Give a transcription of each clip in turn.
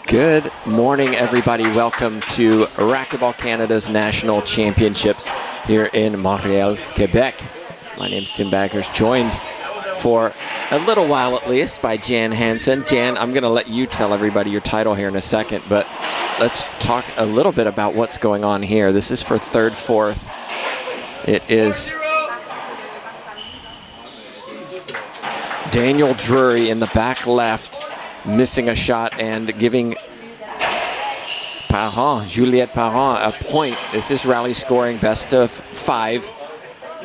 Good morning, everybody. Welcome to Racquetball Canada's National Championships here in Montreal, Quebec. My name's Tim Baggers, joined for a little while at least by Jan Hansen. Jan, I'm going to let you tell everybody your title here in a second, but let's talk a little bit about what's going on here. This is for third, fourth. It is Danielle Drury in the back left, missing a shot and giving Juliette a point. This is rally scoring, best of 5.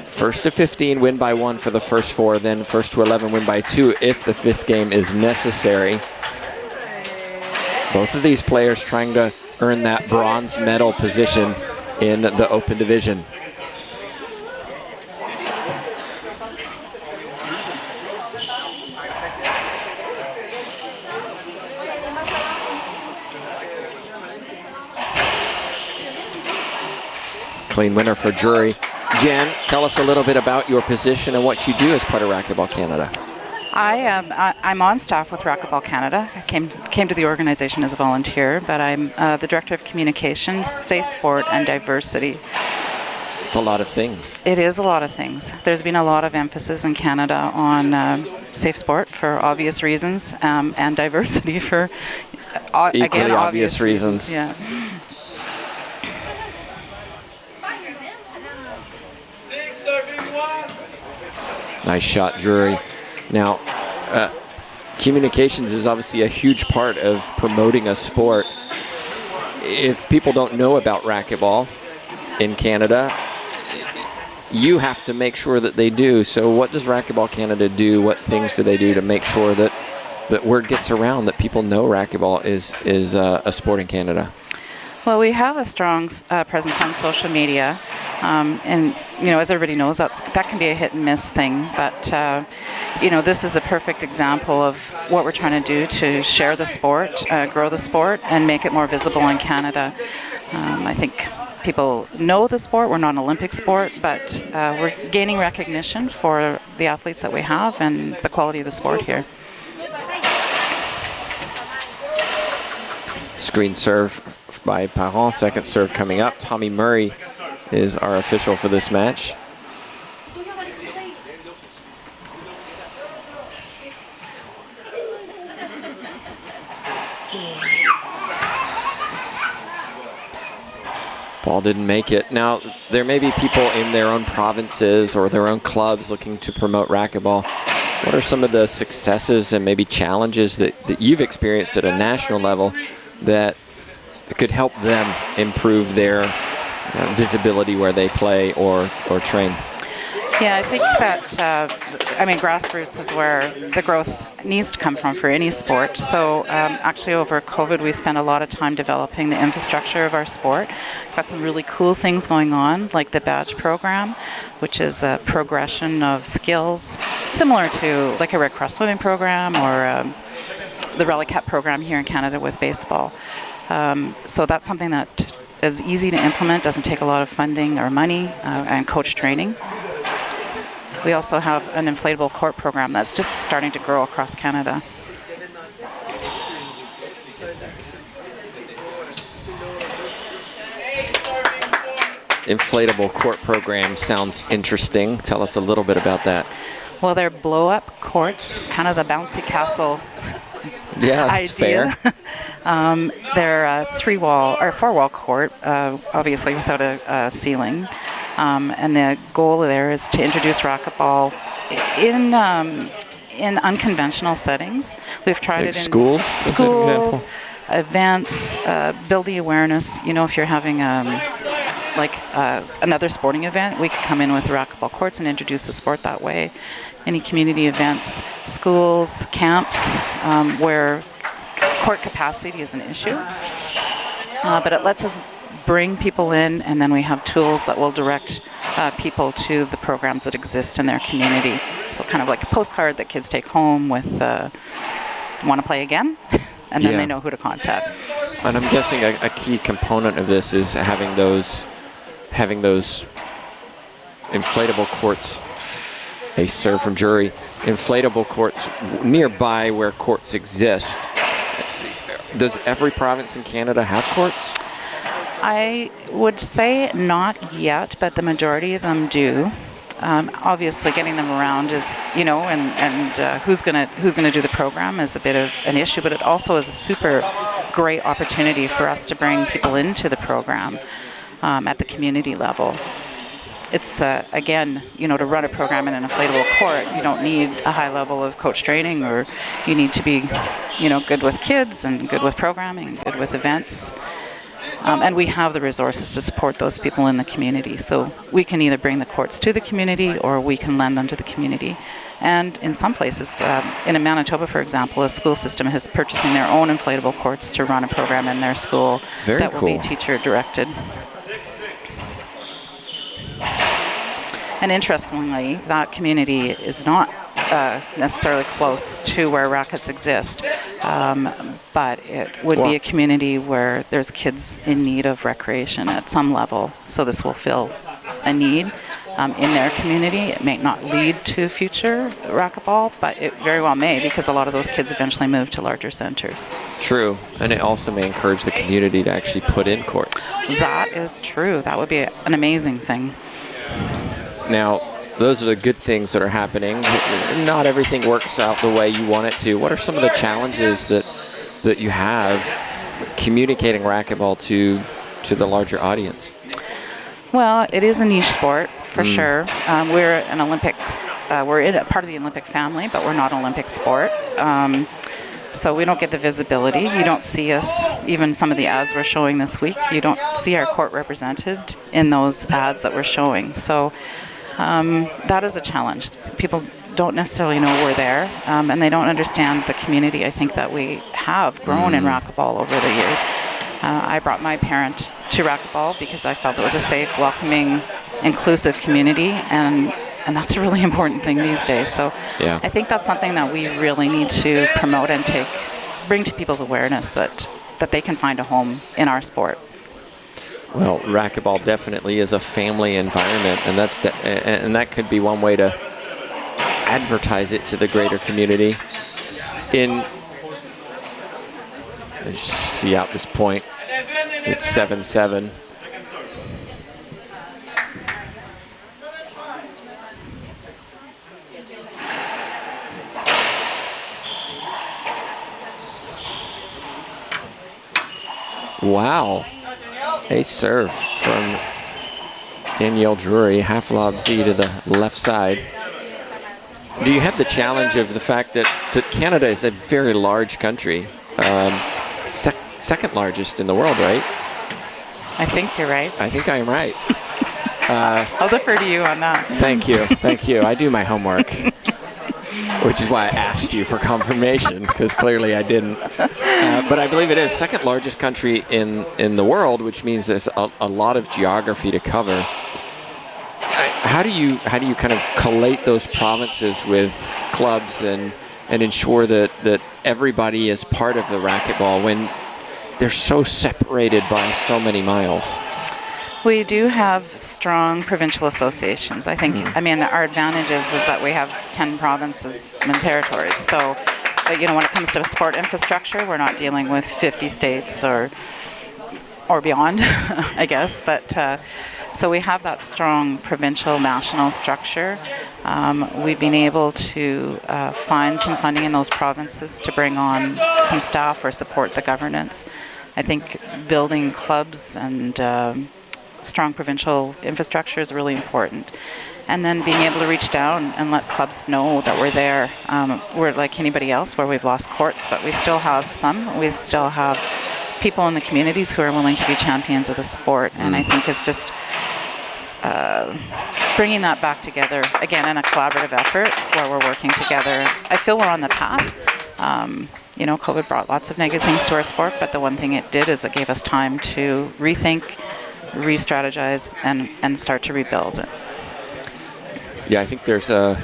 First to 15, win by 1 for the first 4, then first to 11, win by 2 if the 5th game is necessary. Both of these players trying to earn that bronze medal position in the open division. Clean winner for Drury. Jan, tell us a little bit about your position and what you do as part of Racquetball Canada. I'm on staff with Racquetball Canada. I came to the organization as a volunteer, but I'm the Director of Communications, Sani Sport, and Diversity. It's a lot of things. It is a lot of things. There's been a lot of emphasis in Canada on safe sport for obvious reasons, and diversity for, equally obvious reasons. Yeah. Nice shot, Drury. Now, communications is obviously a huge part of promoting a sport. If people don't know about racquetball in Canada, you have to make sure that they do. So what does Racquetball Canada do? What things do they do to make sure that word gets around, that people know racquetball is a sport in Canada? Well, we have a strong presence on social media, and as everybody knows, that can be a hit and miss thing. But this is a perfect example of what we're trying to do to share the sport, grow the sport, and make it more visible in Canada. I think people know the sport. We're not an Olympic sport, but we're gaining recognition for the athletes that we have and the quality of the sport here. Screen serve by Parent, second serve coming up. Tommy Murray is our official for this match. Ball didn't make it. Now, there may be people in their own provinces or their own clubs looking to promote racquetball. What are some of the successes and maybe challenges that you've experienced at a national level that could help them improve their visibility where they play or train? Yeah, I think that, grassroots is where the growth needs to come from for any sport. So actually over COVID, we spent a lot of time developing the infrastructure of our sport. We've got some really cool things going on, like the badge program, which is a progression of skills, similar to like a Red Cross swimming program or the Rally Cap program here in Canada with baseball. So that's something that is easy to implement, doesn't take a lot of funding or money, and coach training. We also have an inflatable court program that's just starting to grow across Canada. Inflatable court program sounds interesting. Tell us a little bit about that. Well, they're blow-up courts, kind of the bouncy castle. Yeah, that's fair. They're a 3-wall or 4-wall court, obviously without a ceiling. And the goal there is to introduce racquetball in unconventional settings. We've tried like it in schools, events, build the awareness. If you're having another sporting event, we could come in with racquetball courts and introduce the sport that way. Any community events, schools, camps, where court capacity is an issue. But it lets us bring people in, and then we have tools that will direct people to the programs that exist in their community. So kind of like a postcard that kids take home with, want to play again? And then they know who to contact. And I'm guessing a key component of this is having those inflatable courts. A serve from Drury. Inflatable courts nearby where courts exist. Does every province in Canada have courts? I would say not yet, but the majority of them do. Obviously, getting them around is, and who's gonna do the program is a bit of an issue, but it also is a super great opportunity for us to bring people into the program at the community level. It's, again, to run a program in an inflatable court, you don't need a high level of coach training, or you need to be, good with kids and good with programming, good with events. And we have the resources to support those people in the community. So we can either bring the courts to the community or we can lend them to the community. And in some places, in Manitoba, for example, a school system is purchasing their own inflatable courts to run a program in their school that will be teacher directed. And interestingly, that community is not necessarily close to where rackets exist, but it would be a community where there's kids in need of recreation at some level. So this will fill a need in their community. It may not lead to future racquetball, but it very well may, because a lot of those kids eventually move to larger centers. True, and it also may encourage the community to actually put in courts. That is true. That would be an amazing thing. Now, those are the good things that are happening. Not everything works out the way you want it to. What are some of the challenges that you have communicating racquetball to the larger audience? Well, it is a niche sport for sure. We're an Olympics. We're in a part of the Olympic family, but we're not an Olympic sport. So we don't get the visibility. You don't see us, even some of the ads we're showing this week, you don't see our court represented in those ads that we're showing. So that is a challenge. People don't necessarily know we're there, and they don't understand the community, I think, that we have grown in racquetball over the years. I brought my parent to racquetball because I felt it was a safe, welcoming, inclusive community, and that's a really important thing these days. So I think that's something that we really need to promote and bring to people's awareness that they can find a home in our sport. Well, racquetball definitely is a family environment, and and that could be one way to advertise it to the greater community. Let's see out this point. It's 7-7. Wow. A serve from Danielle Drury, half lob Z to the left side. Do you have the challenge of the fact that Canada is a very large country, second largest in the world, right? I think you're right. I think I am right. I'll defer to you on that. Thank you. I do my homework, which is why I asked you for confirmation, because clearly I didn't. But I believe it is second largest country in the world, which means there's a lot of geography to cover. How do you kind of collate those provinces with clubs and ensure that everybody is part of the racquetball when they're so separated by so many miles? We do have strong provincial associations. I think, our advantage is that we have 10 provinces and territories. So, but, when it comes to sport infrastructure, we're not dealing with 50 states or beyond, I guess. But so we have that strong provincial, national structure. We've been able to find some funding in those provinces to bring on some staff or support the governance. I think building clubs and strong provincial infrastructure is really important. And then being able to reach down and let clubs know that we're there. We're like anybody else where we've lost courts, but we still have some. We still have people in the communities who are willing to be champions of the sport. And I think it's just bringing that back together, again, in a collaborative effort where we're working together. I feel we're on the path. COVID brought lots of negative things to our sport, but the one thing it did is it gave us time to rethink, re-strategize, and start to rebuild it. Yeah, I think there's a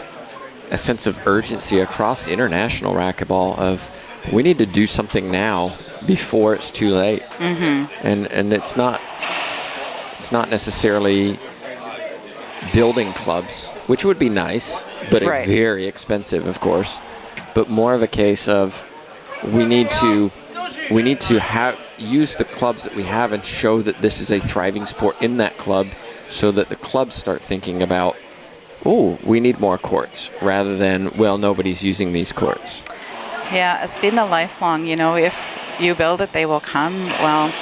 sense of urgency across international racquetball of we need to do something now before it's too late. And it's not necessarily building clubs, which would be nice, but very expensive, of course, but more of a case of we need to we need to use the clubs that we have and show that this is a thriving sport in that club, so that the clubs start thinking about, oh, we need more courts, rather than, well, nobody's using these courts. Yeah, it's been a lifelong, if you build it, they will come. Well,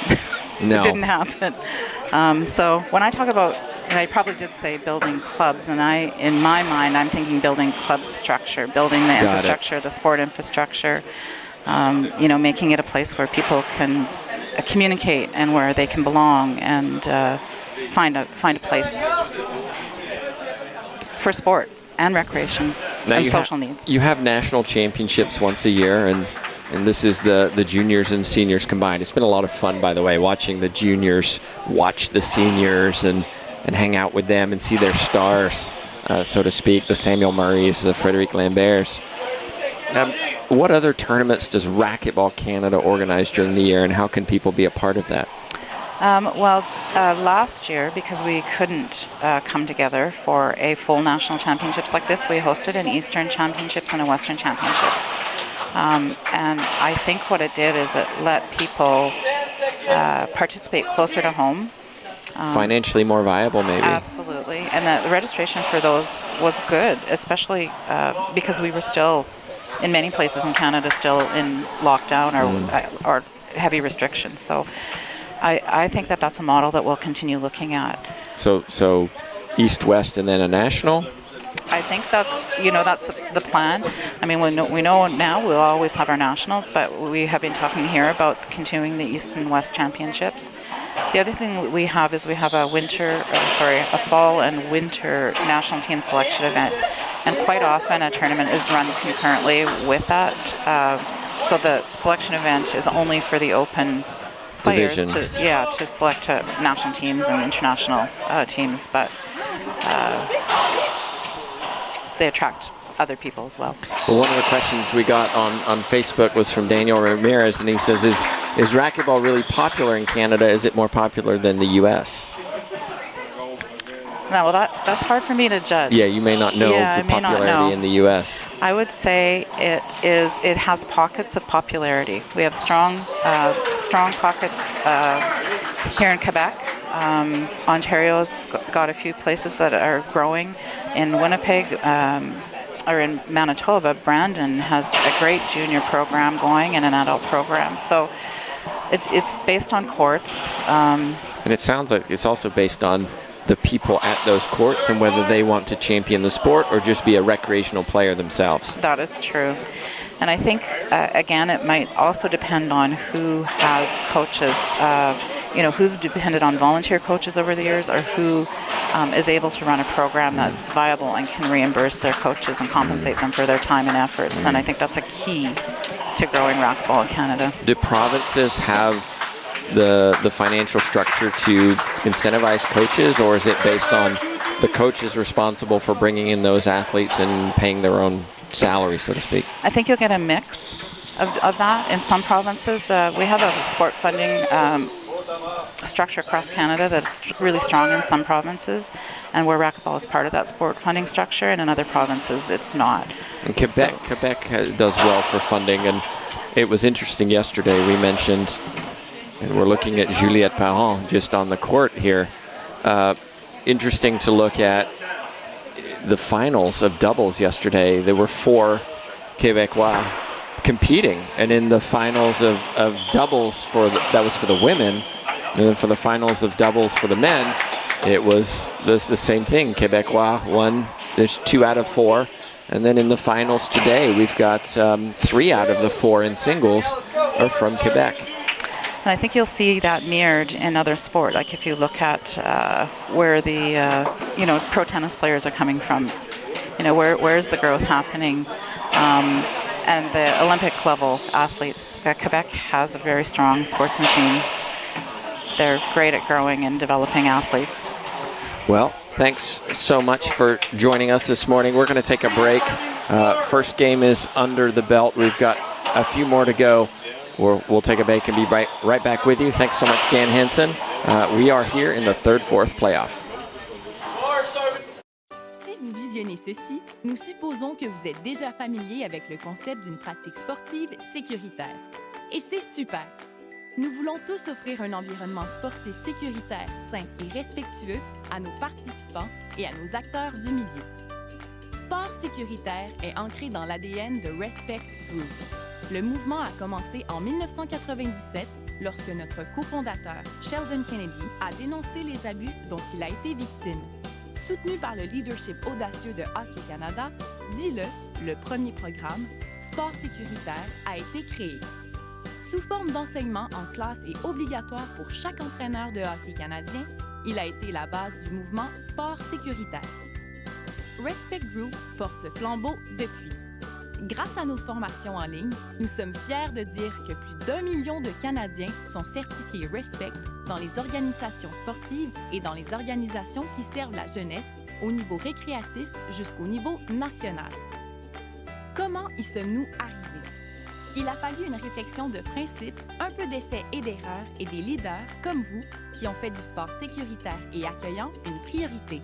no. It didn't happen. So when I talk about, and I probably did say building clubs, and in my mind, I'm thinking building club structure, building the infrastructure, the sport infrastructure, making it a place where people can communicate and where they can belong and find a place for sport and recreation and social needs. You have national championships once a year, and this is the juniors and seniors combined. It's been a lot of fun, by the way, watching the juniors watch the seniors and hang out with them and see their stars, so to speak, the Samuel Murrays, the Frédéric Lamberts. What other tournaments does Racquetball Canada organize during the year, and how can people be a part of that? Last year, because we couldn't come together for a full national championships like this, we hosted an Eastern Championships and a Western Championships. And I think what it did is it let people participate closer to home. Financially more viable, maybe. Absolutely. And the registration for those was good, especially because we were still, in many places in Canada, still in lockdown or heavy restrictions. So I think that's a model that we'll continue looking at. So East, West, and then a national? I think that's the plan. I mean, we know now we'll always have our nationals, but we have been talking here about continuing the East and West championships. The other thing we have is we have a fall and winter national team selection event, and quite often a tournament is run concurrently with that. So the selection event is only for the open players to select national teams and international teams, but they attract other people as well. Well, one of the questions we got on Facebook was from Danielle Ramirez, and he says, is racquetball really popular in Canada? Is it more popular than the U.S.? No, well, that's hard for me to judge. Yeah, you may not know the popularity in the U.S. I would say it has pockets of popularity. We have strong pockets here in Quebec. Ontario's got a few places that are growing. In Winnipeg, or in Manitoba, Brandon has a great junior program going and an adult program. So it's based on courts. And it sounds like it's also based on the people at those courts and whether they want to champion the sport or just be a recreational player themselves. That is true. And I think, again, it might also depend on who has coaches, who's depended on volunteer coaches over the years, or who is able to run a program that's viable and can reimburse their coaches and compensate them for their time and efforts. And I think that's a key to growing racquetball in Canada. Do provinces have the financial structure to incentivize coaches, or is it based on the coaches responsible for bringing in those athletes and paying their own salary, so to speak? I think you'll get a mix of that. In some provinces, we have a sport funding structure across Canada that's really strong in some provinces, and where racquetball is part of that sport funding structure, and in other provinces it's not. And Quebec does well for funding, and it was interesting yesterday we mentioned, and we're looking at Juliette Parent just on the court here. Interesting to look at the finals of doubles yesterday. There were 4 Québécois competing, and in the finals of doubles that was for the women, and then for the finals of doubles for the men, it was the same thing. Québécois won. There's 2 out of 4, and then in the finals today, we've got 3 out of the 4 in singles are from Quebec. And I think you'll see that mirrored in other sport. Like if you look at where the pro tennis players are coming from, where's the growth happening, and the Olympic level athletes. Quebec has a very strong sports machine. They're great at growing and developing athletes. Well, thanks so much for joining us this morning. We're going to take a break. First game is under the belt. We've got a few more to go. We'll take a break and be right back with you. Thanks so much, Jan Hansen. We are here in the third-fourth playoff. Si vous visionnez ceci, nous supposons que vous êtes déjà familier avec le concept d'une pratique sportive sécuritaire. Et c'est super! Nous voulons tous offrir un environnement sportif sécuritaire, sain et respectueux à nos participants et à nos acteurs du milieu. Sport sécuritaire est ancré dans l'ADN de Respect Group. Le mouvement a commencé en 1997 lorsque notre cofondateur, Sheldon Kennedy, a dénoncé les abus dont il a été victime. Soutenu par le leadership audacieux de Hockey Canada, dis-le, le premier programme, Sport sécuritaire, a été créé. Sous forme d'enseignement en classe et obligatoire pour chaque entraîneur de hockey canadien, il a été la base du mouvement Sport sécuritaire. Respect Group porte ce flambeau depuis. Grâce à nos formations en ligne, nous sommes fiers de dire que plus d'1 million de Canadiens sont certifiés Respect dans les organisations sportives et dans les organisations qui servent la jeunesse au niveau récréatif jusqu'au niveau national. Comment y sommes-nous arrivés? Il a fallu une réflexion de principe, un peu d'essais et d'erreurs et des leaders comme vous qui ont fait du sport sécuritaire et accueillant une priorité.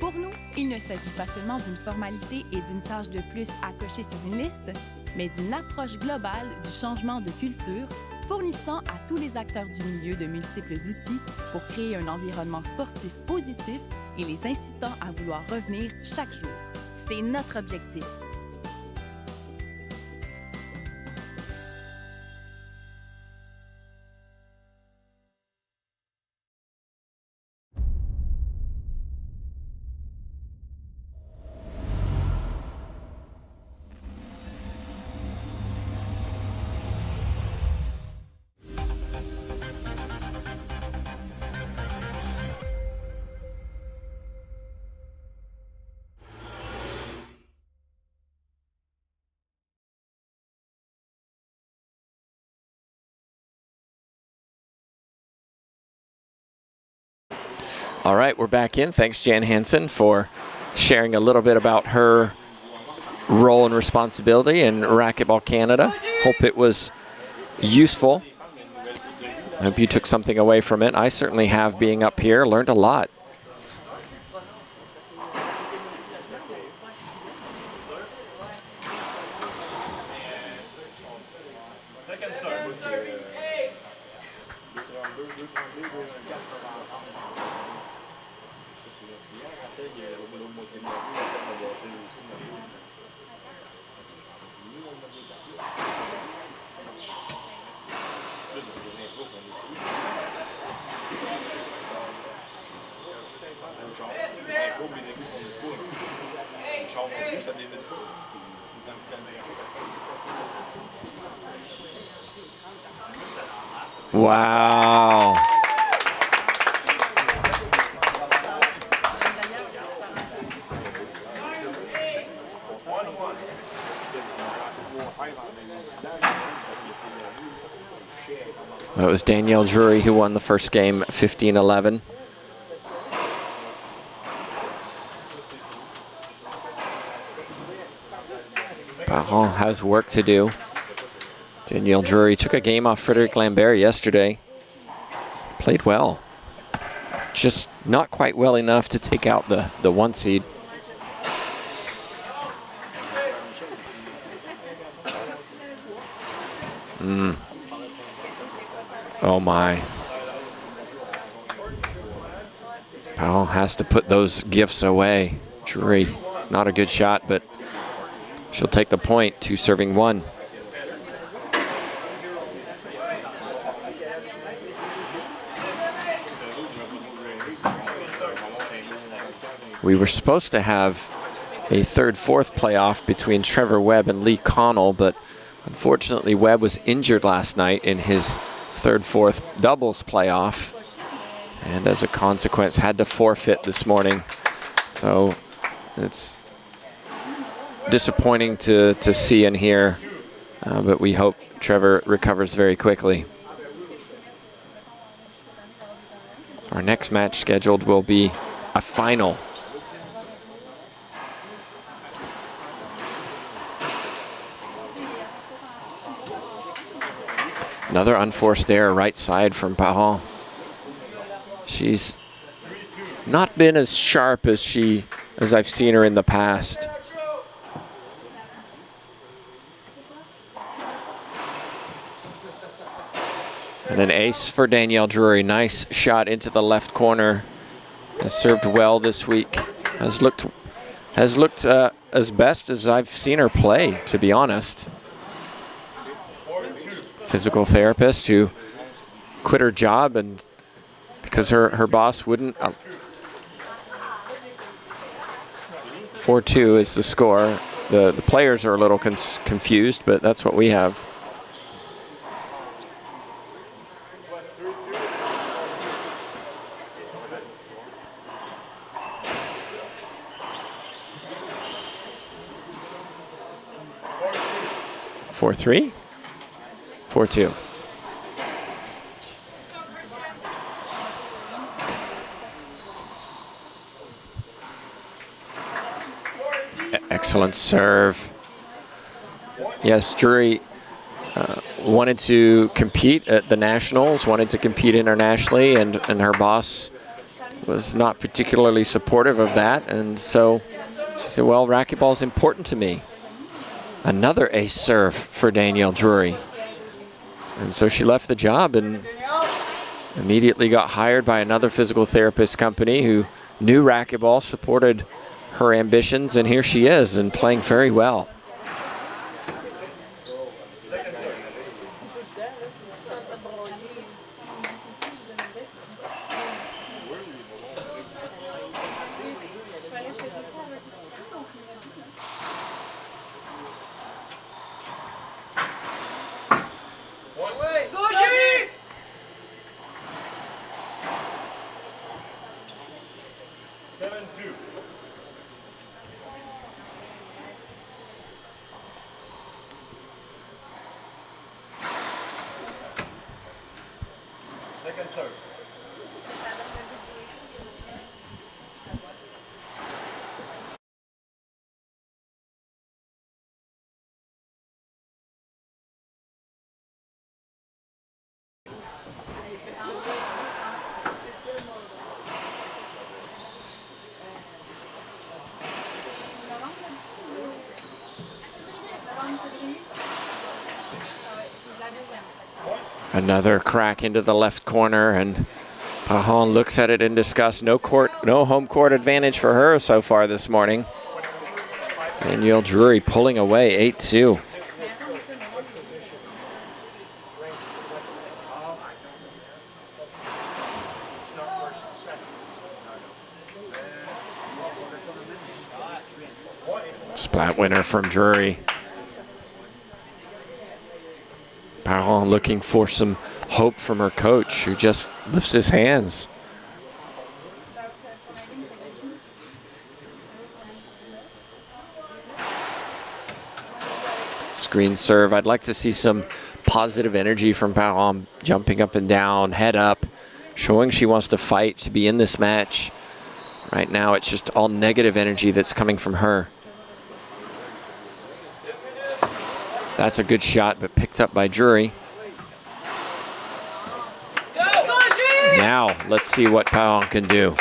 Pour nous, il ne s'agit pas seulement d'une formalité et d'une tâche de plus à cocher sur une liste, mais d'une approche globale du changement de culture, fournissant à tous les acteurs du milieu de multiples outils pour créer un environnement sportif positif et les incitant à vouloir revenir chaque jour. C'est notre objectif. All right, we're back in. Thanks, Jan Hansen, for sharing a little bit about her role and responsibility in Racquetball Canada. Hope it was useful. I hope you took something away from it. I certainly have, being up here. Learned a lot. Wow. It was Danielle Drury who won the first game 15-11. Parent has work to do. Danielle Drury took a game off Frédéric Lambert yesterday. Played well. Just not quite well enough to take out the 1 seed. Oh my. Powell has to put those gifts away. Drury, not a good shot, but she'll take the point. 2 serving 1. We were supposed to have a 3rd-4th playoff between Trevor Webb and Lee Connell, but unfortunately Webb was injured last night in his 3rd-4th doubles playoff, and as a consequence had to forfeit this morning. So it's disappointing to see and hear, but we hope Trevor recovers very quickly. So our next match scheduled will be a final. Another unforced error right side from Parent. She's not been as sharp as I've seen her in the past. And an ace for Danielle Drury. Nice shot into the left corner. Has served well this week. Has looked as best as I've seen her play, to be honest. Physical therapist who quit her job and because her boss wouldn't. 4-2 is the score. The players are a little confused, but that's what we have. Four, 3, 4-2. Excellent serve. Yes, Drury wanted to compete at the Nationals, wanted to compete internationally, and her boss was not particularly supportive of that. And so she said, well, racquetball is important to me. Another ace serve for Danielle Drury. And so she left the job and immediately got hired by another physical therapist company who knew racquetball, supported her ambitions, and here she is and playing very well. Another crack into the left corner, and Pajon looks at it in disgust. No home court advantage for her so far this morning. Danielle Drury pulling away 8-2. Splat winner from Drury. Pajon looking for some hope from her coach, who just lifts his hands. Screen serve. I'd like to see some positive energy from Pajon, jumping up and down, head up, showing she wants to fight to be in this match. Right now, it's just all negative energy that's coming from her. That's a good shot, but picked up by Drury. Now, let's see what Pajon can do.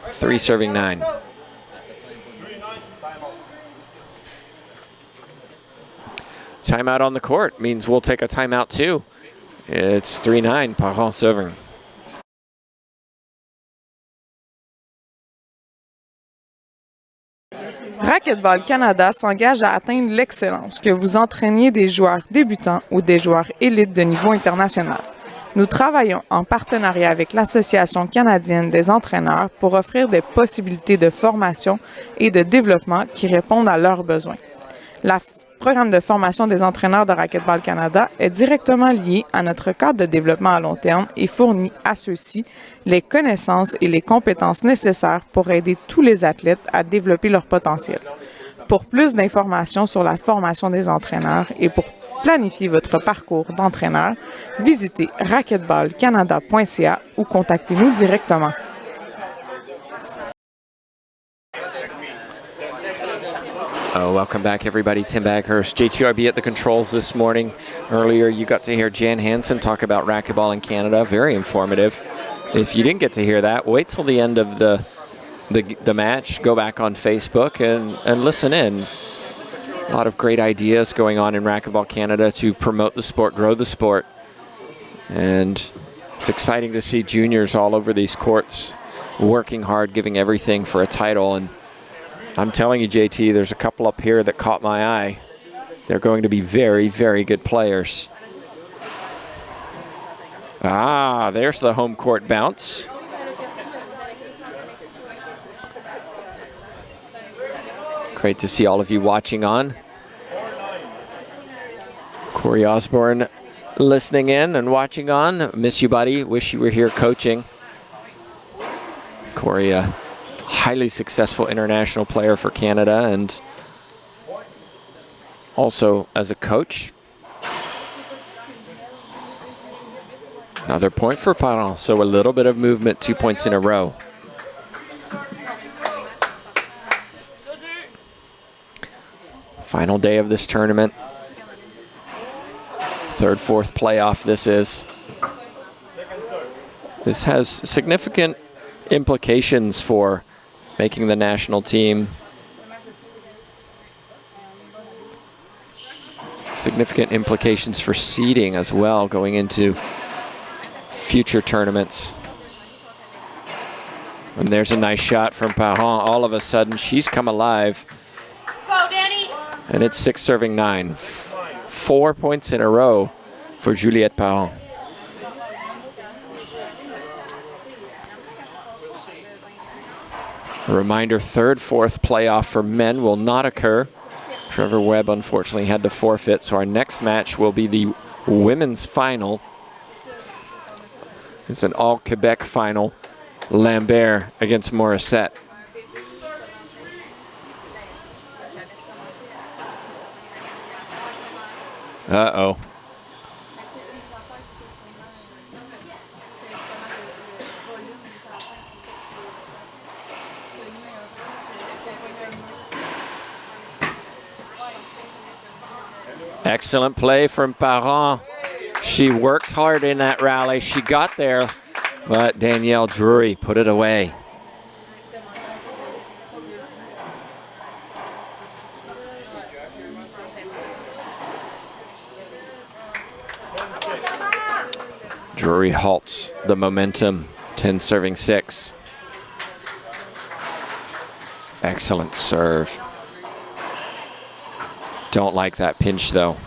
3 serving 9. Timeout on the court means we'll take a timeout too. It's 3-9, Pajon serving. Racquetball Canada s'engage à atteindre l'excellence, que vous entraîniez des joueurs débutants ou des joueurs élites de niveau international. Nous travaillons en partenariat avec l'Association canadienne des entraîneurs pour offrir des possibilités de formation et de développement qui répondent à leurs besoins. Le programme de formation des entraîneurs de Racquetball Canada est directement lié à notre cadre de développement à long terme et fournit à ceux-ci les connaissances et les compétences nécessaires pour aider tous les athlètes à développer leur potentiel. Pour plus d'informations sur la formation des entraîneurs et pour planifier votre parcours d'entraîneur, visitez racquetballcanada.ca ou contactez-nous directement. Welcome back, everybody. Tim Baghurst, JTRB at the controls this morning. Earlier, you got to hear Jan Hansen talk about racquetball in Canada. Very informative. If you didn't get to hear that, wait till the end of the match. Go back on Facebook and listen in. A lot of great ideas going on in Racquetball Canada to promote the sport, grow the sport. And it's exciting to see juniors all over these courts working hard, giving everything for a title. And I'm telling you, JT, there's a couple up here that caught my eye. They're going to be very, very good players. Ah, there's the home court bounce. Great to see all of you watching on. Corey Osborne listening in and watching on. Miss you, buddy. Wish you were here coaching. Corey, a highly successful international player for Canada and also as a coach. Another point for Parent, so a little bit of movement, 2 points in a row. Final day of this tournament. Third, fourth playoff this is. This has significant implications for making the national team. Significant implications for seeding as well going into future tournaments. And there's a nice shot from Parent. All of a sudden, she's come alive. Let's go, Danny. And it's 6-9. 4 points in a row for Juliette Parent. A reminder, third, fourth playoff for men will not occur. Trevor Webb unfortunately had to forfeit, so our next match will be the women's final. It's an all-Quebec final, Lambert against Morissette. Uh-oh. Excellent play from Parent. She worked hard in that rally. She got there, but Danielle Drury put it away. Drury halts the momentum, 10-6. Excellent serve. Don't like that pinch though.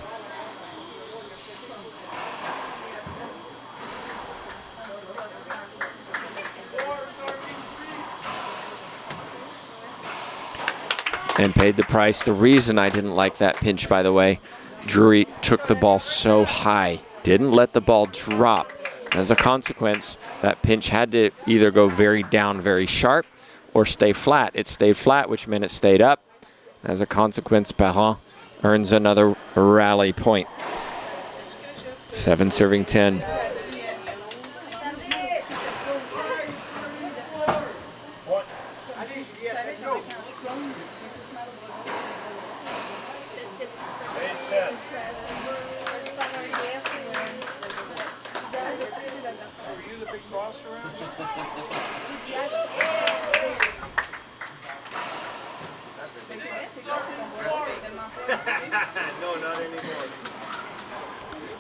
And paid the price. The reason I didn't like that pinch, by the way, Drury took the ball so high, didn't let the ball drop. As a consequence, that pinch had to either go very down, very sharp, or stay flat. It stayed flat, which meant it stayed up. As a consequence, Parent earns another rally point. 7-10.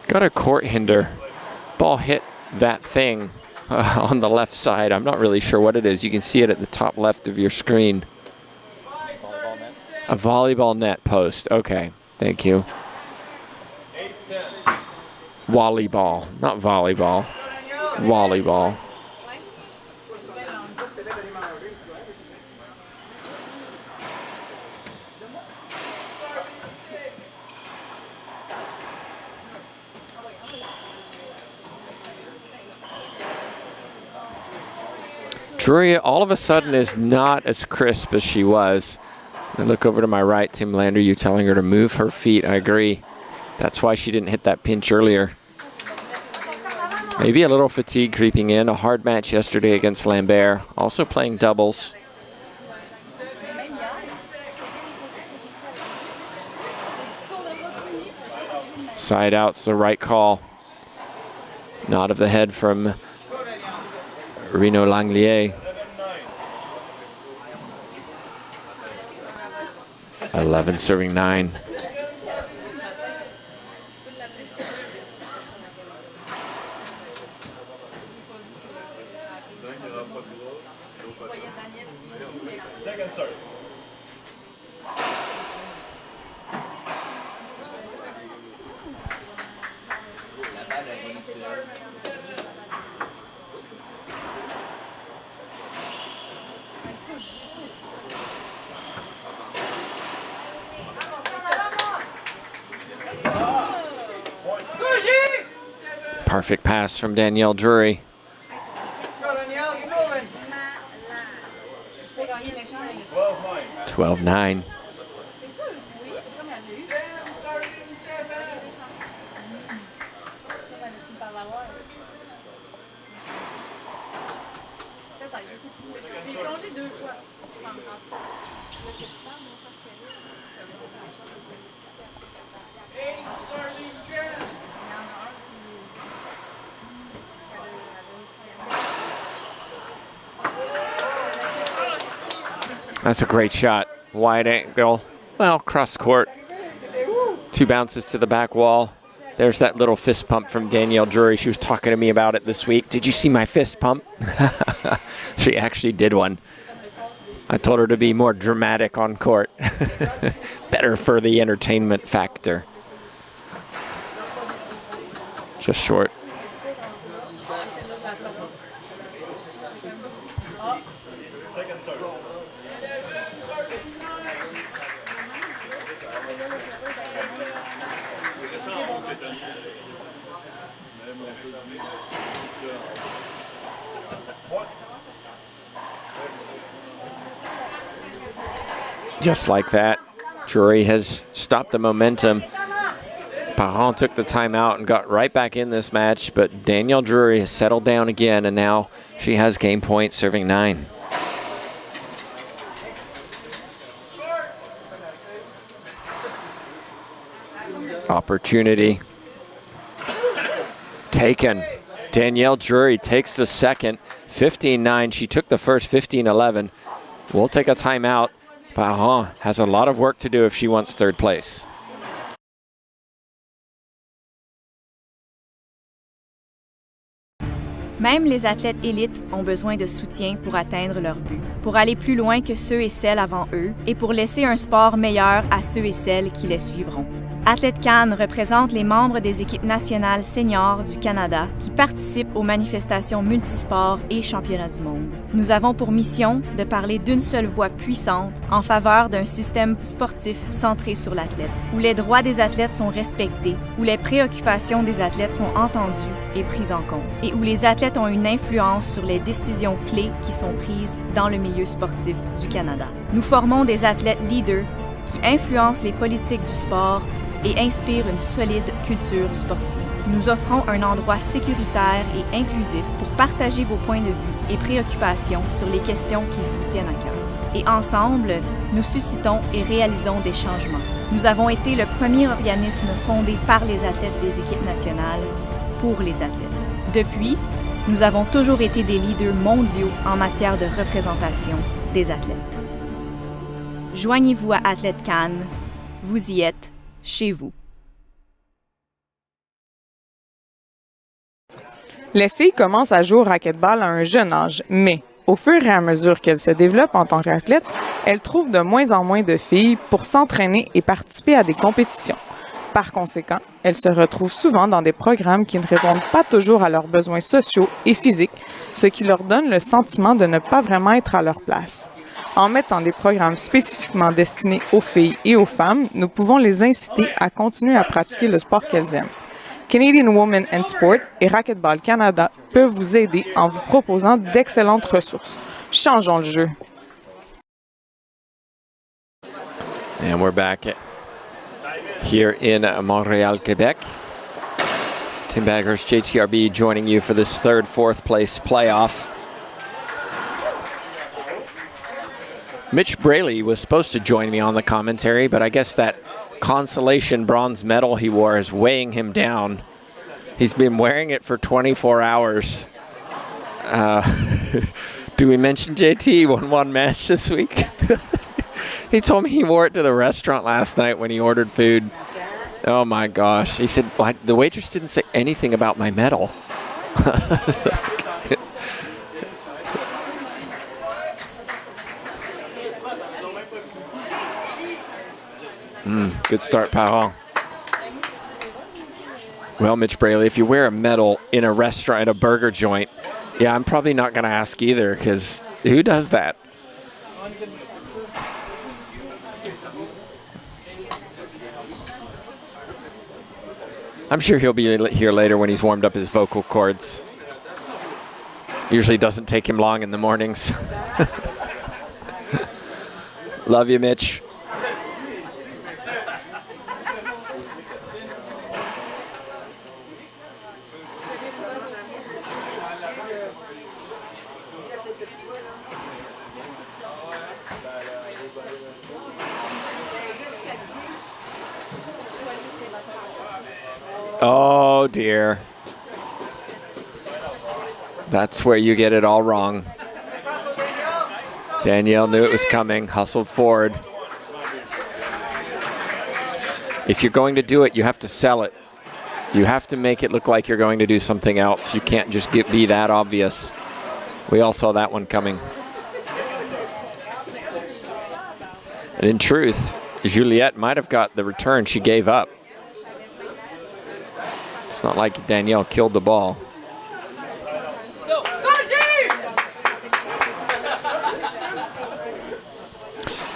Got a court hinder. Ball hit that thing on the left side. I'm not really sure what it is. You can see it at the top left of your screen. A volleyball net post. Okay, thank you. Volleyball, not volleyball. Volleyball. Drury all of a sudden is not as crisp as she was. I look over to my right, Tim Lander, you telling her to move her feet. I agree. That's why she didn't hit that pinch earlier. Maybe a little fatigue creeping in. A hard match yesterday against Lambert. Also playing doubles. Side out's the right call. Nod of the head from Reno Langlier. 11-9. Perfect pass from Danielle Drury. 12-9. That's a great shot. Wide angle. Well, cross court. 2 bounces to the back wall. There's that little fist pump from Danielle Drury. She was talking to me about it this week. Did you see my fist pump? She actually did one. I told her to be more dramatic on court. Better for the entertainment factor. Just short. Just like that, Drury has stopped the momentum. Parent took the timeout and got right back in this match, but Danielle Drury has settled down again, and now she has game point, serving 9. Opportunity taken. Danielle Drury takes the second, 15-9. She took the first, 15-11. We'll take a timeout. Parent has a lot of work to do if she wants 3rd place. Même les athlètes élites ont besoin de soutien pour atteindre leur but, pour aller plus loin que ceux et celles avant eux et pour laisser un sport meilleur à ceux et celles qui les suivront. Athlète Cannes représente les membres des équipes nationales seniors du Canada qui participent aux manifestations multisports et championnats du monde. Nous avons pour mission de parler d'une seule voix puissante en faveur d'un système sportif centré sur l'athlète, où les droits des athlètes sont respectés, où les préoccupations des athlètes sont entendues et prises en compte, et où les athlètes ont une influence sur les décisions clés qui sont prises dans le milieu sportif du Canada. Nous formons des athlètes leaders qui influencent les politiques du sport et inspire une solide culture sportive. Nous offrons un endroit sécuritaire et inclusif pour partager vos points de vue et préoccupations sur les questions qui vous tiennent à cœur. Et ensemble, nous suscitons et réalisons des changements. Nous avons été le premier organisme fondé par les athlètes des équipes nationales pour les athlètes. Depuis, nous avons toujours été des leaders mondiaux en matière de représentation des athlètes. Joignez-vous à Athlète Cannes, vous y êtes chez vous. Les filles commencent à jouer au racquetball à un jeune âge, mais au fur et à mesure qu'elles se développent en tant qu'athlètes, elles trouvent de moins en moins de filles pour s'entraîner et participer à des compétitions. Par conséquent, elles se retrouvent souvent dans des programmes qui ne répondent pas toujours à leurs besoins sociaux et physiques, ce qui leur donne le sentiment de ne pas vraiment être à leur place. En mettant des programmes spécifiquement destinés aux filles et aux femmes, nous pouvons les inciter à continuer à pratiquer le sport qu'elles aiment. Canadian Women in Sport et Racquetball Canada peuvent vous aider en vous proposant d'excellentes ressources. Changeons le jeu. And we're back here in Montreal, Quebec. Tim Baghurst, JTRB, joining you for this 3rd, 4th place playoff. Mitch Braley was supposed to join me on the commentary, but I guess that consolation bronze medal he wore is weighing him down. He's been wearing it for 24 hours. Do we mention JT won 1 match this week? He told me he wore it to the restaurant last night when he ordered food. Oh my gosh. He said, well, the waitress didn't say anything about my medal. Good start, Powell. Well, Mitch Braley, if you wear a medal in a restaurant, at a burger joint, yeah, I'm probably not going to ask either, because who does that? I'm sure he'll be here later when he's warmed up his vocal cords. Usually doesn't take him long in the mornings. Love you, Mitch. Oh dear. That's where you get it all wrong. Danielle knew it was coming, hustled forward. If you're going to do it, you have to sell it. You have to make it look like you're going to do something else. You can't just be that obvious. We all saw that one coming. And in truth, Juliette might have got the return she gave up. It's not like Danielle killed the ball.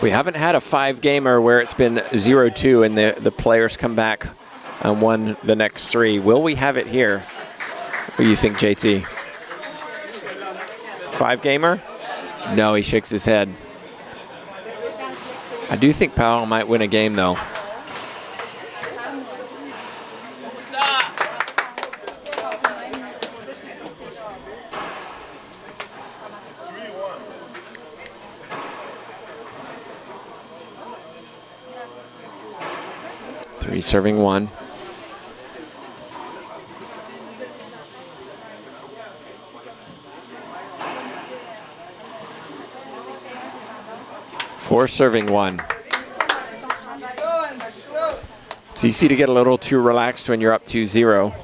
We haven't had a 5-gamer where it's been 0-2 and the players come back and won the next 3. Will we have it here? What do you think, JT? 5-gamer? No, he shakes his head. I do think Powell might win a game, though. Serving 1. Four serving 1. It's easy to get a little too relaxed when you're up 2-0.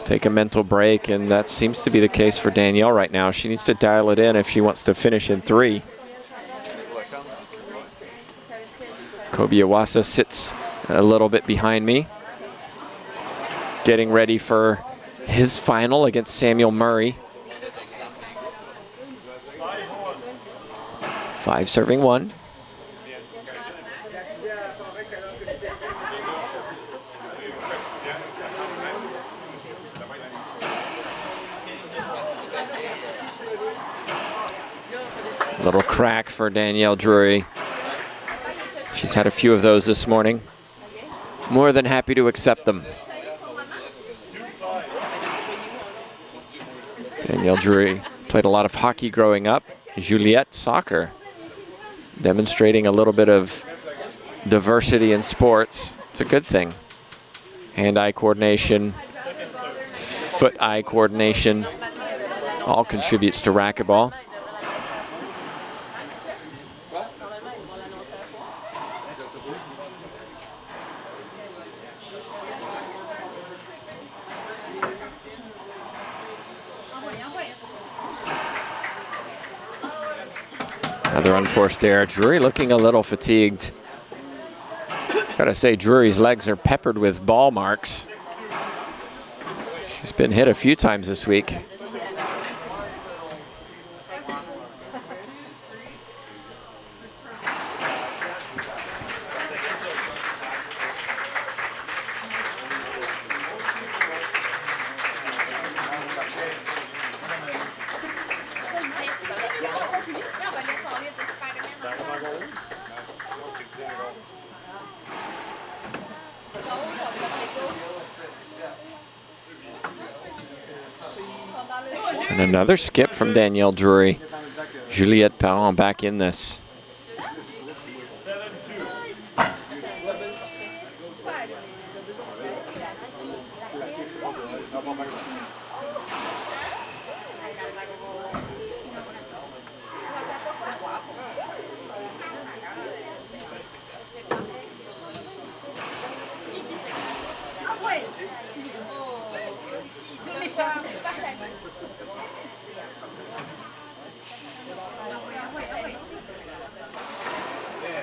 Take a mental break, and that seems to be the case for Danielle right now. She needs to dial it in if she wants to finish in 3. Kobiawasa sits a little bit behind me, getting ready for his final against Samuel Murray. 5 serving 1. A little crack for Danielle Drury. She's had a few of those this morning. More than happy to accept them. Danielle Drury played a lot of hockey growing up. Juliette, soccer. Demonstrating a little bit of diversity in sports. It's a good thing. Hand-eye coordination, foot-eye coordination, all contributes to racquetball. Another unforced error. Drury looking a little fatigued. Gotta say, Drury's legs are peppered with ball marks. She's been hit a few times this week. And another skip from Danielle Drury. Juliette Perron back in this.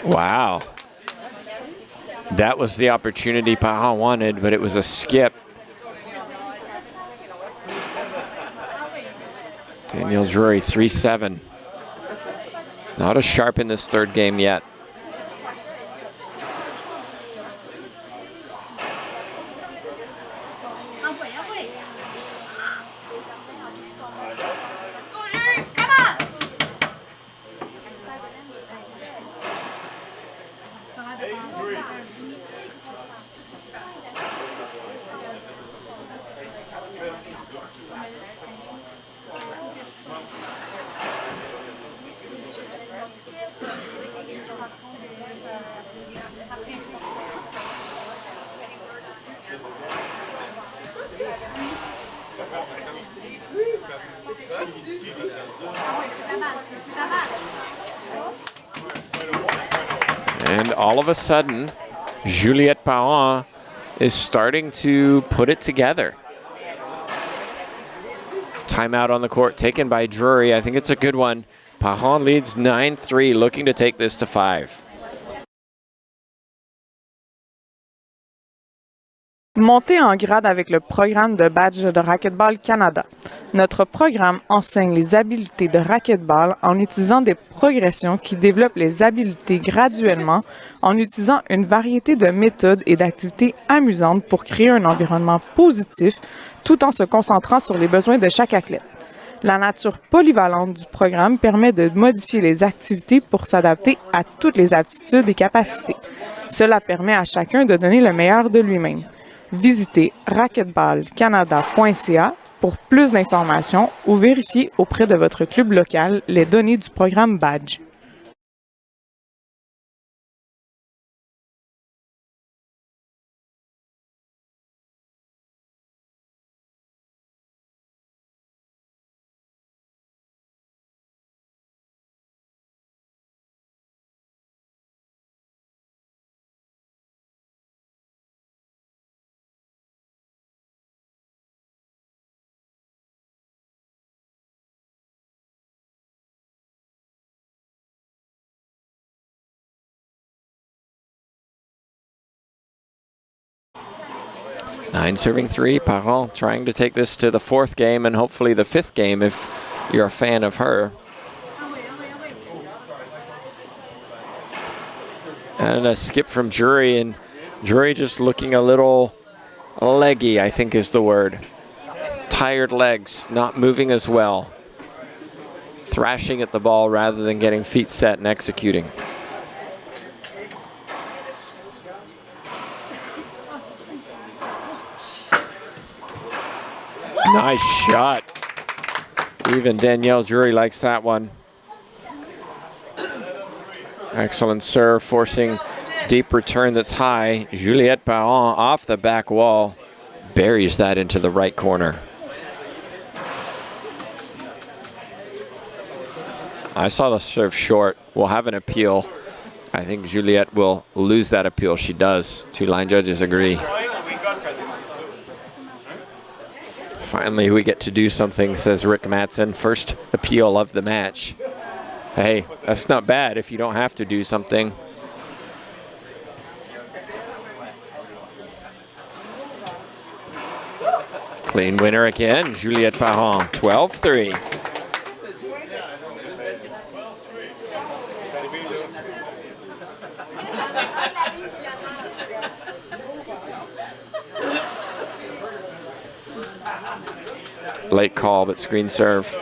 Wow. That was the opportunity Perron wanted, but it was a skip. Danielle Drury, 3-7. Not as sharp in this third game yet. And all of a sudden, Juliette Parent is starting to put it together. Timeout on the court taken by Drury. I think it's a good one. Parent leads 9-3, looking to take this to 5. Montez en grade avec le programme de badge de Racquetball Canada. Notre programme enseigne les habiletés de racquetball en utilisant des progressions qui développent les habiletés graduellement en utilisant une variété de méthodes et d'activités amusantes pour créer un environnement positif tout en se concentrant sur les besoins de chaque athlète. La nature polyvalente du programme permet de modifier les activités pour s'adapter à toutes les aptitudes et capacités. Cela permet à chacun de donner le meilleur de lui-même. Visitez racquetballcanada.ca pour plus d'informations ou vérifiez auprès de votre club local les données du programme Badge. Nine serving 3, Parent trying to take this to the 4th game and hopefully the 5th game if you're a fan of her. And a skip from Drury, and Drury just looking a little leggy, I think is the word. Tired legs, not moving as well. Thrashing at the ball rather than getting feet set and executing. Nice shot. Even Danielle Drury likes that one. Excellent serve, forcing deep return that's high. Juliette Parent off the back wall, buries that into the right corner. I saw the serve short. We'll have an appeal. I think Juliette will lose that appeal. She does. 2 line judges agree. Finally, we get to do something, says Rick Mattson. First appeal of the match. Hey, that's not bad if you don't have to do something. Clean winner again, Juliette Parent, 12-3. Late call, but screen serve.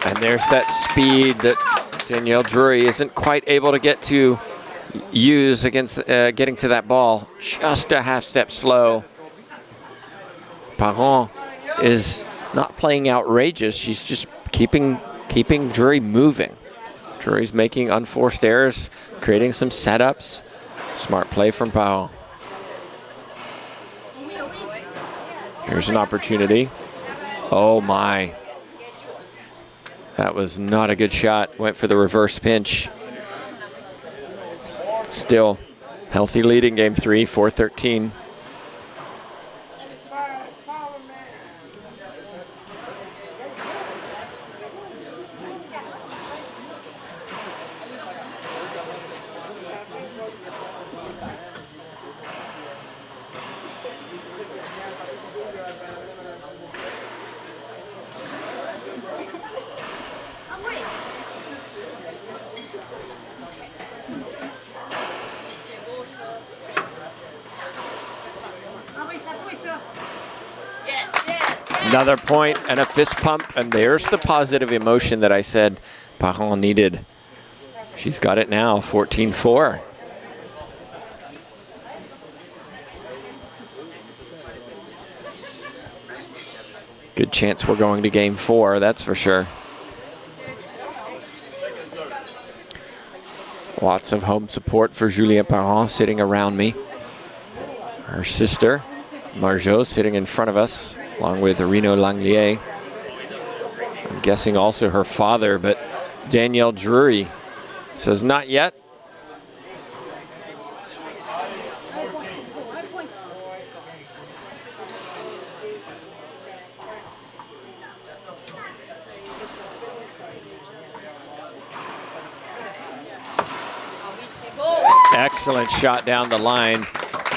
And there's that speed that Danielle Drury isn't quite able to get to use against getting to that ball. Just a half step slow. Parent is not playing outrageous. She's just keeping Drury moving. Drury's making unforced errors, creating some setups. Smart play from Parent. Here's an opportunity. Oh my. That was not a good shot. Went for the reverse pinch. Still, healthy lead in game 3, 4-13. Another point and a fist pump, and there's the positive emotion that I said Parent needed. She's got it now, 14-4. Good chance we're going to game 4, that's for sure. Lots of home support for Juliette Parent sitting around me. Her sister, Marjo, sitting in front of us, along with Reno Langlier. I'm guessing also her father, but Danielle Drury says not yet. Excellent shot down the line.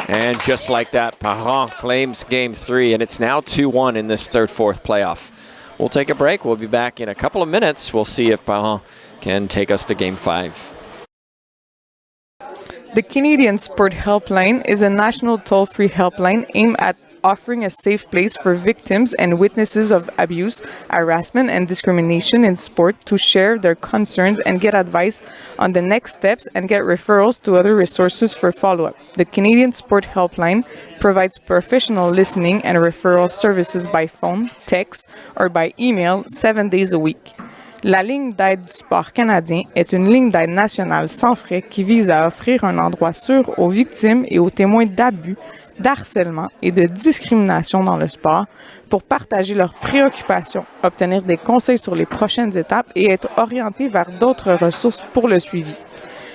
And just like that, Parent claims game 3, and it's now 2-1 in this third-fourth playoff. We'll take a break. We'll be back in a couple of minutes. We'll see if Parent can take us to game 5. The Canadian Sport Helpline is a national toll-free helpline aimed at offering a safe place for victims and witnesses of abuse, harassment, and discrimination in sport to share their concerns and get advice on the next steps and get referrals to other resources for follow-up. The Canadian Sport Helpline provides professional listening and referral services by phone, text, or by email 7 days a week. La ligne d'aide du sport canadien est une ligne d'aide nationale sans frais qui vise à offrir un endroit sûr aux victimes et aux témoins d'abus, d'harcèlement et de discrimination dans le sport pour partager leurs préoccupations, obtenir des conseils sur les prochaines étapes et être orientés vers d'autres ressources pour le suivi.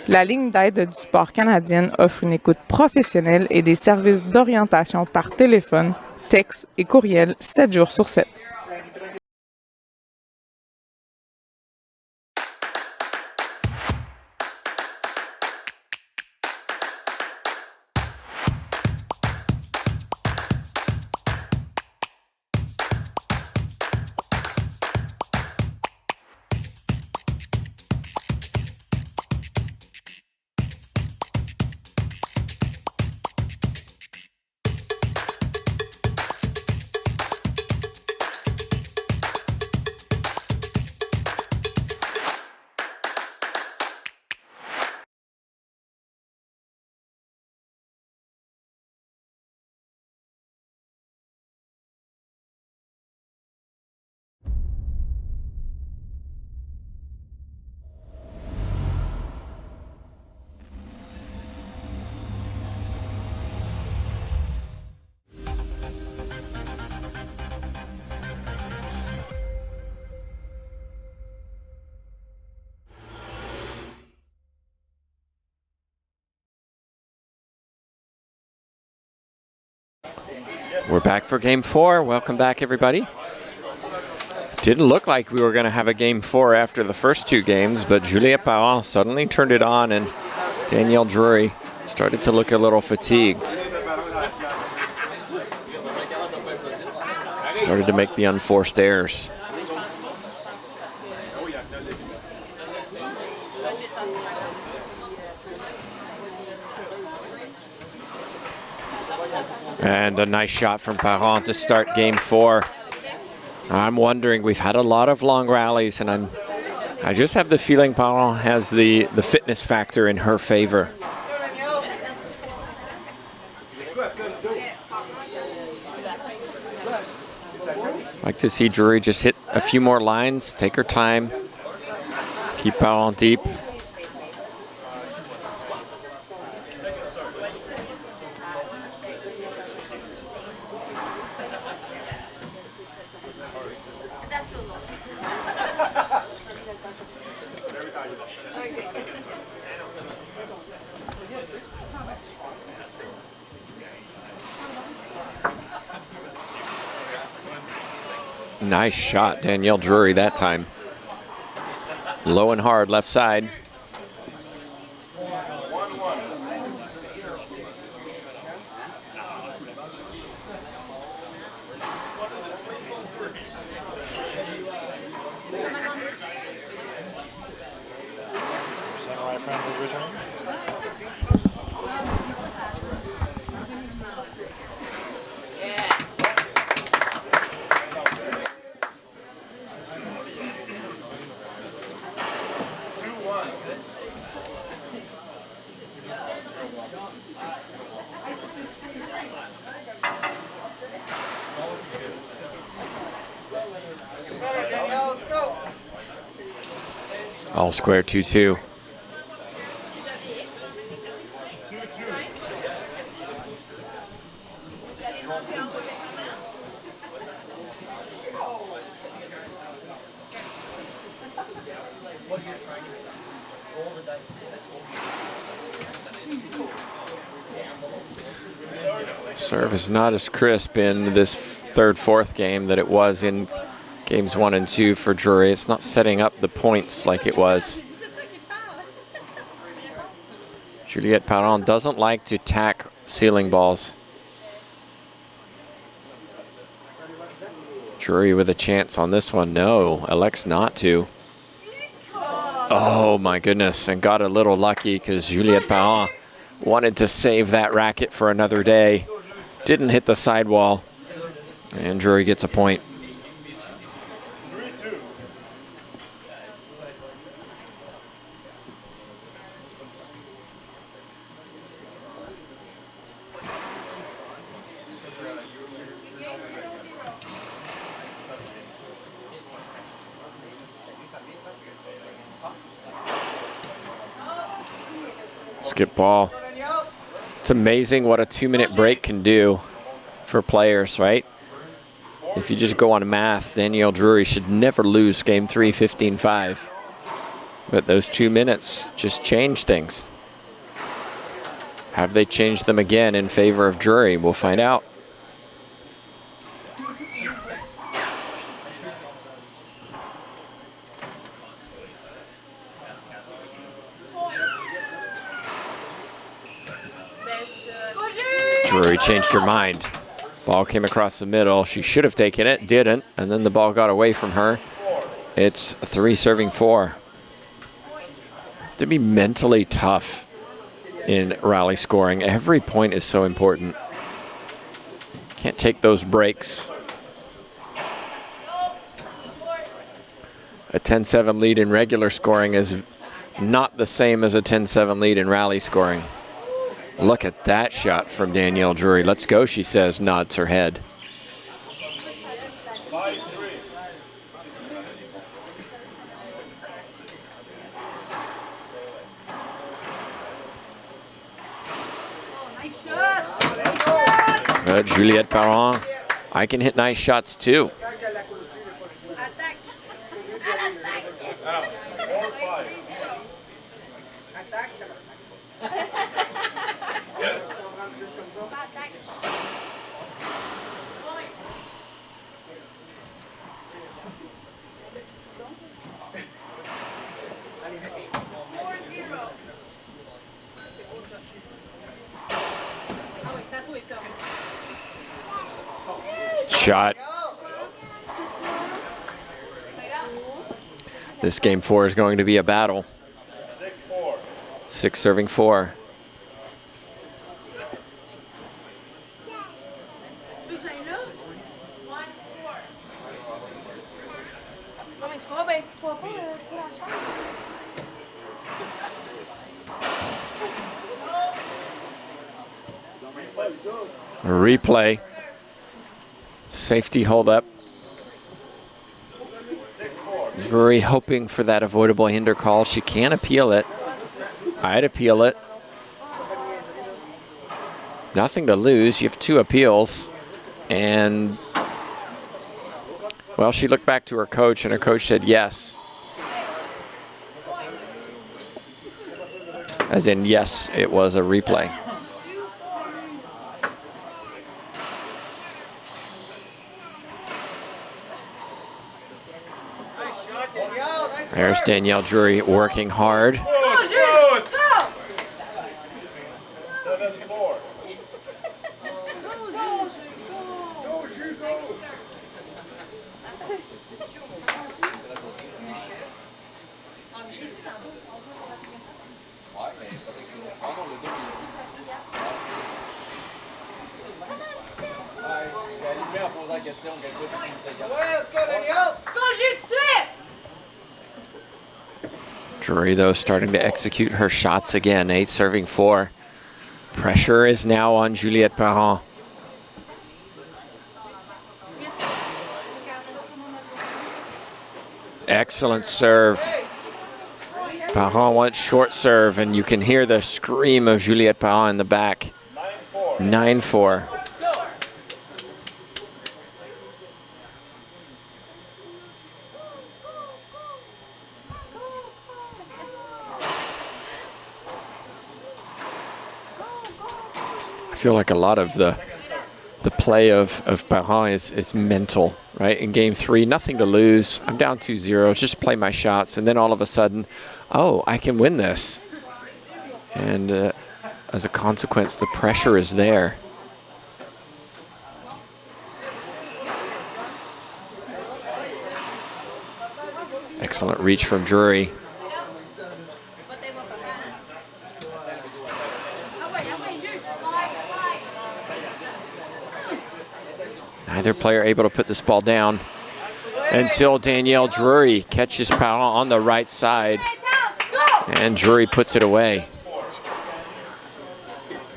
La ligne d'aide du sport canadienne offre une écoute professionnelle et des services d'orientation par téléphone, texte et courriel 7 jours sur 7. We're back for game 4. Welcome back, everybody. Didn't look like we were going to have a game 4 after the first 2 games, but Juliette Parent suddenly turned it on, and Danielle Drury started to look a little fatigued. Started to make the unforced errors. And a nice shot from Parent to start game 4. I'm wondering, we've had a lot of long rallies, and I just have the feeling Parent has the fitness factor in her favor. Like to see Drury just hit a few more lines, take her time, keep Parent deep. Nice shot, Danielle Drury that time. Low and hard, left side. All square 2-2. Serve is not as crisp in this third, fourth game that it was in games 1 and 2 for Drury. It's not setting up the points like it was. Juliette Parent doesn't like to tack ceiling balls. Drury with a chance on this one. No, elects not to. Oh my goodness, and got a little lucky because Juliette Parent wanted to save that racket for another day. Didn't hit the sidewall, and Drury gets a point. Skip ball. It's amazing what a 2-minute break can do for players, right? If you just go on math, Danielle Drury should never lose game 3, 15-5. But those 2 minutes just change things. Have they changed them again in favor of Drury? We'll find out. Drury changed her mind. Ball came across the middle. She should have taken it, didn't, and then the ball got away from her. It's 3 serving 4. Have to be mentally tough in rally scoring. Every point is so important. Can't take those breaks. A 10-7 lead in regular scoring is not the same as a 10-7 lead in rally scoring. Look at that shot from Danielle Drury. Let's go, she says, nods her head. But Juliette Parent, I can hit nice shots too. Shot. This game 4 is going to be a battle. 6 serving 4. A replay. Safety hold up. Drury hoping for that avoidable hinder call. She can appeal it. I'd appeal it. Nothing to lose. You have 2 appeals. And, well, she looked back to her coach, and her coach said yes. As in, yes, it was a replay. There's Danielle Drury working hard. Drury, though, starting to execute her shots again. 8 serving 4. Pressure is now on Juliette Parent. Excellent serve. Parent wants short serve, and you can hear the scream of Juliette Parent in the back. 9-4. I feel like a lot of the play of Parent is mental, right? In game 3, nothing to lose. I'm down 2-0, just play my shots. And then all of a sudden, oh, I can win this. And as a consequence, the pressure is there. Excellent reach from Drury. Neither player able to put this ball down until Danielle Drury catches Parent on the right side. And Drury puts it away.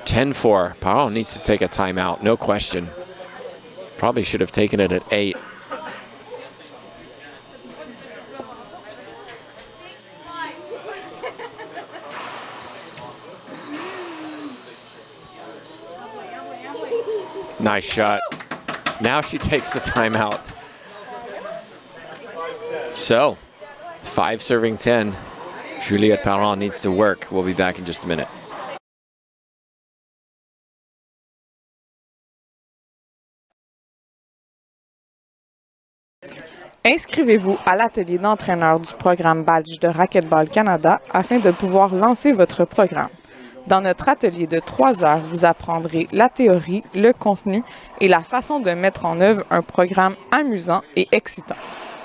10-4. Parent needs to take a timeout, no question. Probably should have taken it at 8. Nice shot. Now she takes the timeout. So, 5 serving 10. Juliette Parent needs to work. We'll be back in just a minute. Inscrivez-vous à l'atelier d'entraîneur du programme Badge de Racquetball Canada afin de pouvoir lancer votre programme. Dans notre atelier de 3 heures, vous apprendrez la théorie, le contenu et la façon de mettre en œuvre un programme amusant et excitant.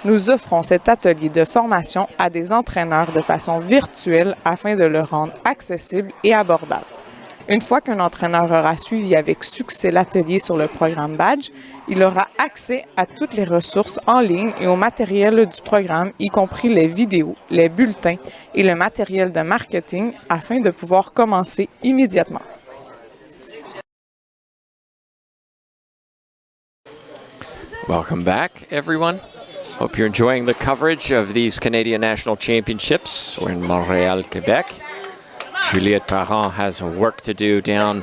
Nous offrons cet atelier de formation à des entraîneurs de façon virtuelle afin de le rendre accessible et abordable. Une fois qu'un entraîneur aura suivi avec succès l'atelier sur le programme Badge, il aura accès à toutes les ressources en ligne et au matériel du programme, y compris les vidéos, les bulletins et le matériel de marketing afin de pouvoir commencer immédiatement. Welcome back, everyone. Hope you're enjoying the coverage of these Canadian National Championships. We're in Montreal, Quebec. Juliette Parent has work to do down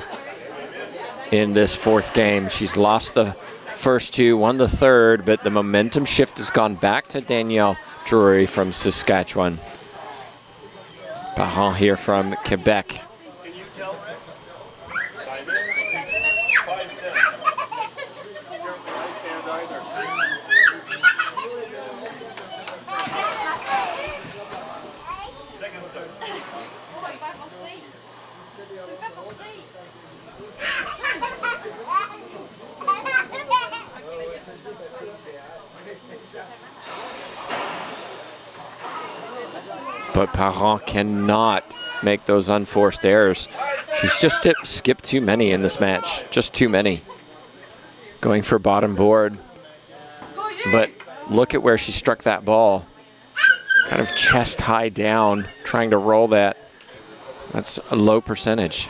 in this 4th game. She's lost the first 2, won the 3rd, but the momentum shift has gone back to Danielle Drury from Saskatchewan. Parent here from Quebec. But Parent cannot make those unforced errors. She's just skipped too many in this match, just too many. Going for bottom board. But look at where she struck that ball. Kind of chest high down, trying to roll that. That's a low percentage.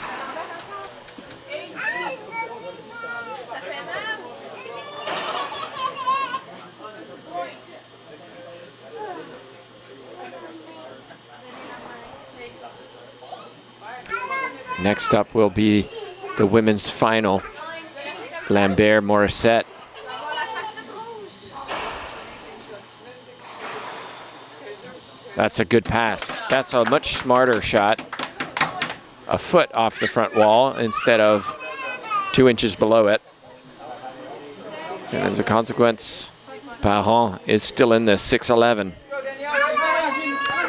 Next up will be the women's final. Lambert-Morissette. That's a good pass. That's a much smarter shot. A foot off the front wall instead of 2 inches below it. And as a consequence, Parent is still in this 6-11.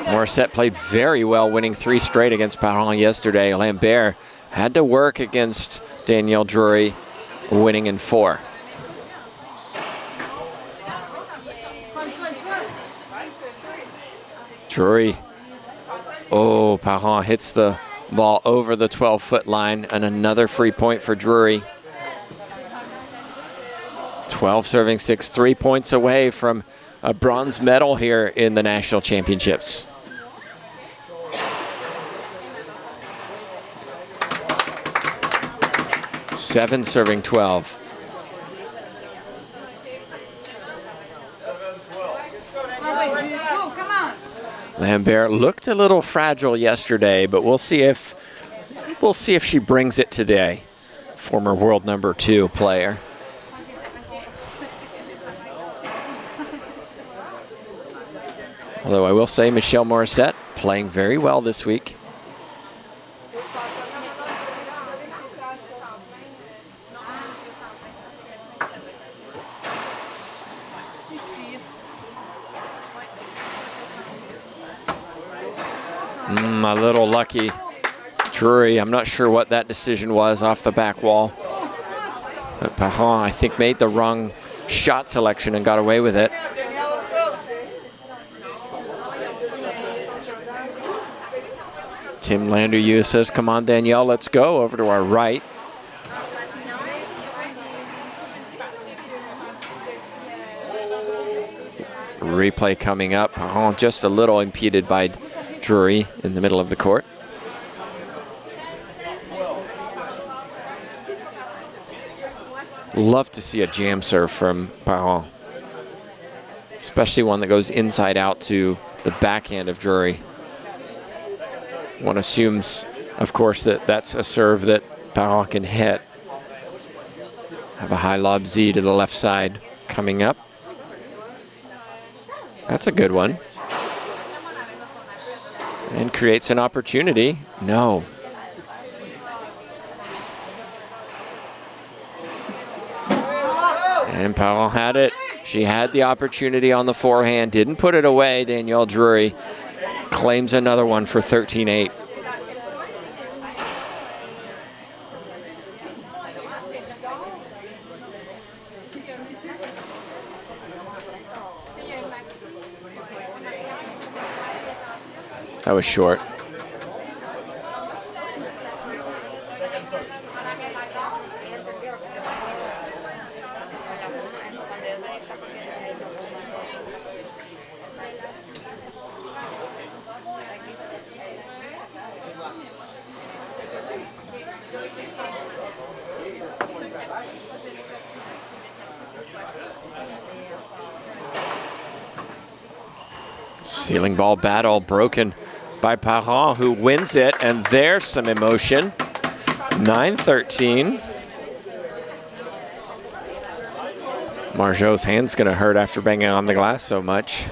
Morissette played very well, winning 3 straight against Parent yesterday. Lambert had to work against Danielle Drury, winning in 4. Drury. Oh, Parent hits the ball over the 12-foot line, and another free point for Drury. 12 serving 6, 3 points away from a bronze medal here in the national championships. Seven serving 12. Lambert looked a little fragile yesterday, but we'll see if she brings it today. Former world #2 player. Although I will say Michelle Morissette playing very well this week. A little lucky. Drury, I'm not sure what that decision was off the back wall. But Parent, I think, made the wrong shot selection and got away with it. Tim Landeryu says, come on, Danielle, let's go. Over to our right. Replay coming up. Parent just a little impeded by Drury in the middle of the court. Love to see a jam serve from Parent, especially one that goes inside out to the backhand of Drury. One assumes, of course, that that's a serve that Parent can hit. Have a high lob Z to the left side coming up. That's a good one. And creates an opportunity. No. And Parent had it. She had the opportunity on the forehand, didn't put it away. Danielle Drury claims another one for 13-8. That was short. Ceiling ball battle broken by Parent, who wins it, and there's some emotion. 9-13. Marjot's hand's gonna hurt after banging on the glass so much.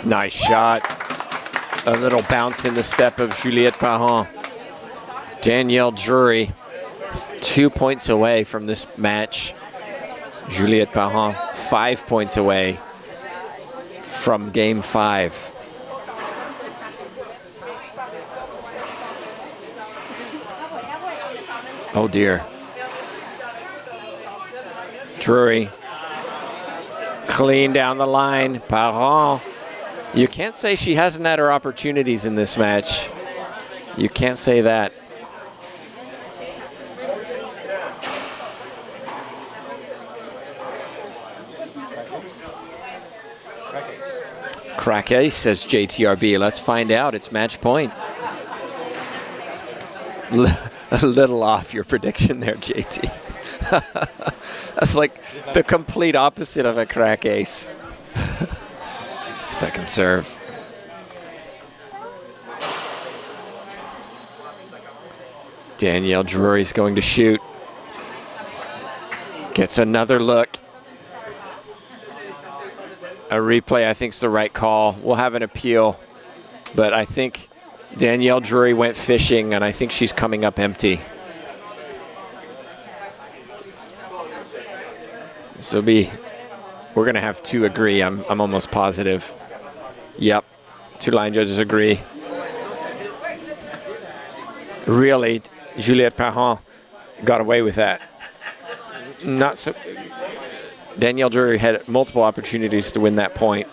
Nice shot. A little bounce in the step of Juliette Parent. Danielle Drury, 2 points away from this match. Juliette Parent, 5 points away from game 5. Oh dear. Drury, clean down the line. Parent. You can't say she hasn't had her opportunities in this match. You can't say that. Crack ace, says JTRB. Let's find out. It's match point. A little off your prediction there, JT. That's like the complete opposite of a crack ace. Second serve. Danielle Drury's going to shoot. Gets another look. A replay, I think, is the right call. We'll have an appeal, but I think Danielle Drury went fishing, and I think she's coming up empty. This will be, we're going to have two agree, I'm almost positive. Yep, 2 line judges agree. Really, Juliette Parent got away with that. Not so. Danielle Drury had multiple opportunities to win that point.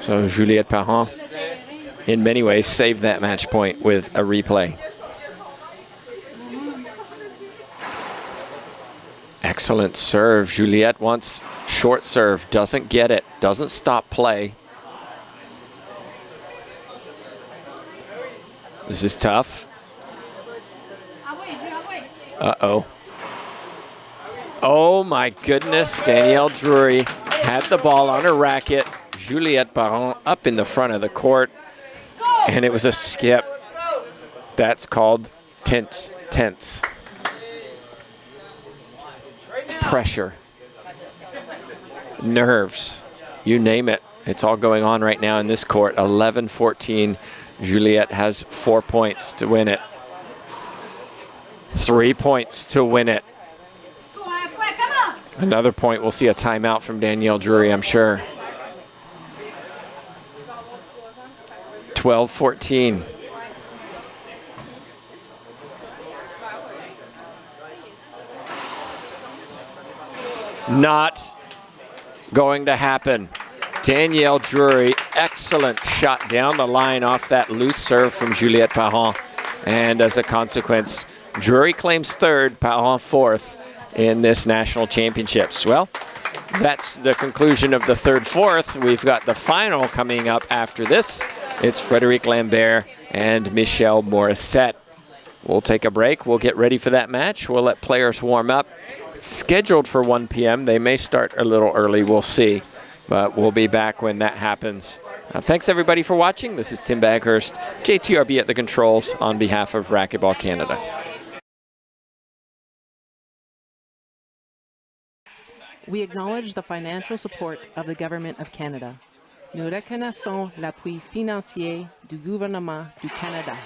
So Juliette Parent, in many ways, saved that match point with a replay. Excellent serve. Juliette wants short serve, doesn't get it, doesn't stop play. This is tough. Uh-oh. Oh my goodness, Danielle Drury had the ball on her racket. Juliette Parent up in the front of the court, and it was a skip. That's called tense. Pressure, nerves, you name it. It's all going on right now in this court. 11-14. Juliette has 4 points to win it. 3 points to win it. Another point, we'll see a timeout from Danielle Drury, I'm sure. 12-14. Not going to happen. Danielle Drury, excellent shot down the line off that loose serve from Juliette Parent. And as a consequence, Drury claims third, Parent fourth in this national championships. Well, that's the conclusion of the third-fourth. We've got the final coming up after this. It's Frédéric Lambert and Michelle Morissette. We'll take a break. We'll get ready for that match. We'll let players warm up. It's scheduled for 1 p.m. They may start a little early. We'll see. But we'll be back when that happens. Thanks, everybody, for watching. This is Tim Baghurst, JTRB at the controls on behalf of Racquetball Canada. We acknowledge the financial support of the Government of Canada. Nous reconnaissons l'appui financier du gouvernement du Canada.